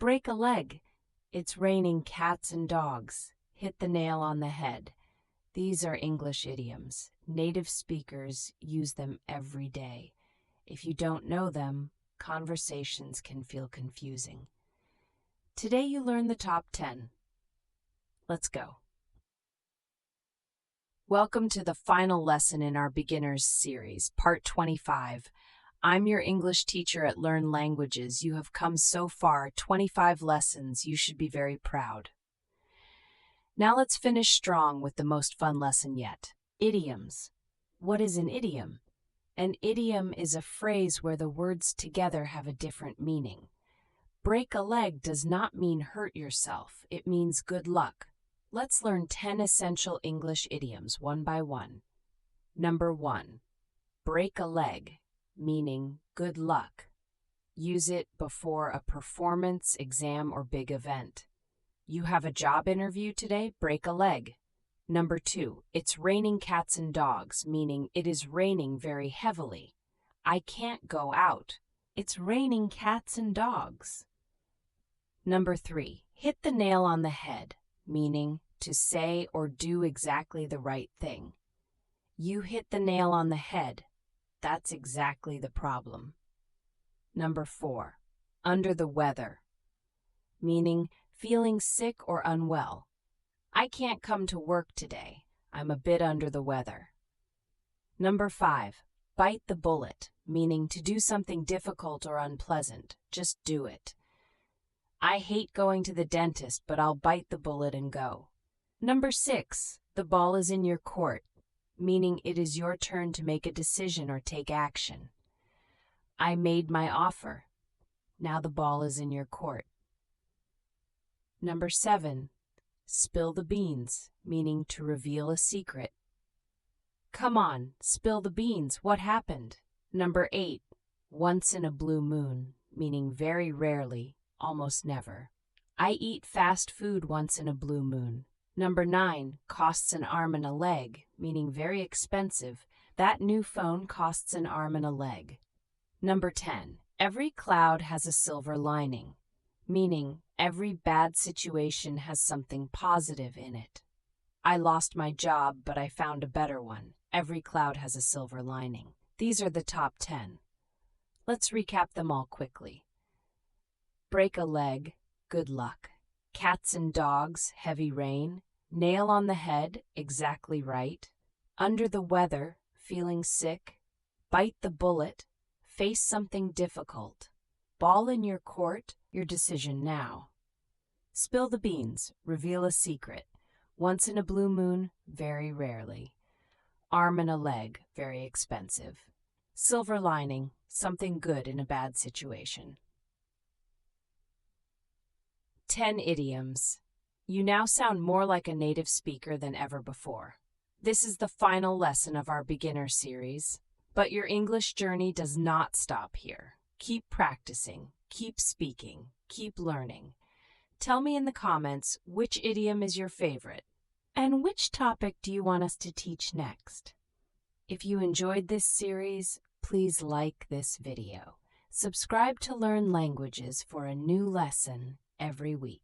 Break a leg. It's raining cats and dogs. Hit the nail on the head. These are English idioms. Native speakers use them every day. If you don't know them, conversations can feel confusing. Today you learn the top 10. Let's go. Welcome to the final lesson in our Beginners series, Part 25. I'm your English teacher at LearnLanguages. You have come so far, 25 lessons. You should be very proud. Now let's finish strong with the most fun lesson yet. Idioms. What is an idiom? An idiom is a phrase where the words together have a different meaning. Break a leg does not mean hurt yourself. It means good luck. Let's learn 10 essential English idioms one by one. Number 1. Break a leg, meaning good luck. Use it before a performance, exam, or big event. You have a job interview today? Break a leg. Number 2. It's raining cats and dogs, meaning it is raining very heavily. I can't go out. It's raining cats and dogs. Number 3. Hit the nail on the head, meaning to say or do exactly the right thing. You hit the nail on the head. That's exactly the problem. Number 4. Under the weather, meaning feeling sick or unwell. I can't come to work today. I'm a bit under the weather. Number 5. Bite the bullet, meaning to do something difficult or unpleasant. Just do it. I hate going to the dentist, but I'll bite the bullet and go. Number 6. The ball is in your court, meaning it is your turn to make a decision or take action. I made my offer. Now the ball is in your court. Number 7. Spill the beans, meaning to reveal a secret. Come on, spill the beans. What happened? Number 8. Once in a blue moon, meaning very rarely, almost never. I eat fast food once in a blue moon. Number 9. Costs an arm and a leg, meaning very expensive. That new phone costs an arm and a leg. Number 10. Every cloud has a silver lining, meaning every bad situation has something positive in it. I lost my job, but I found a better one. Every cloud has a silver lining. These are the top 10. Let's recap them all quickly. Break a leg, good luck. Cats and dogs, heavy rain. Nail on the head, exactly right. Under the weather, feeling sick. Bite the bullet, face something difficult. Ball in your court, your decision now. Spill the beans, reveal a secret. Once in a blue moon, very rarely. Arm and a leg, very expensive. Silver lining, something good in a bad situation. 10 idioms. You now sound more like a native speaker than ever before. This is the final lesson of our beginner series, but your English journey does not stop here. Keep practicing, keep speaking, keep learning. Tell me in the comments which idiom is your favorite, and which topic do you want us to teach next? If you enjoyed this series, please like this video. Subscribe to Learn Languages for a new lesson every week.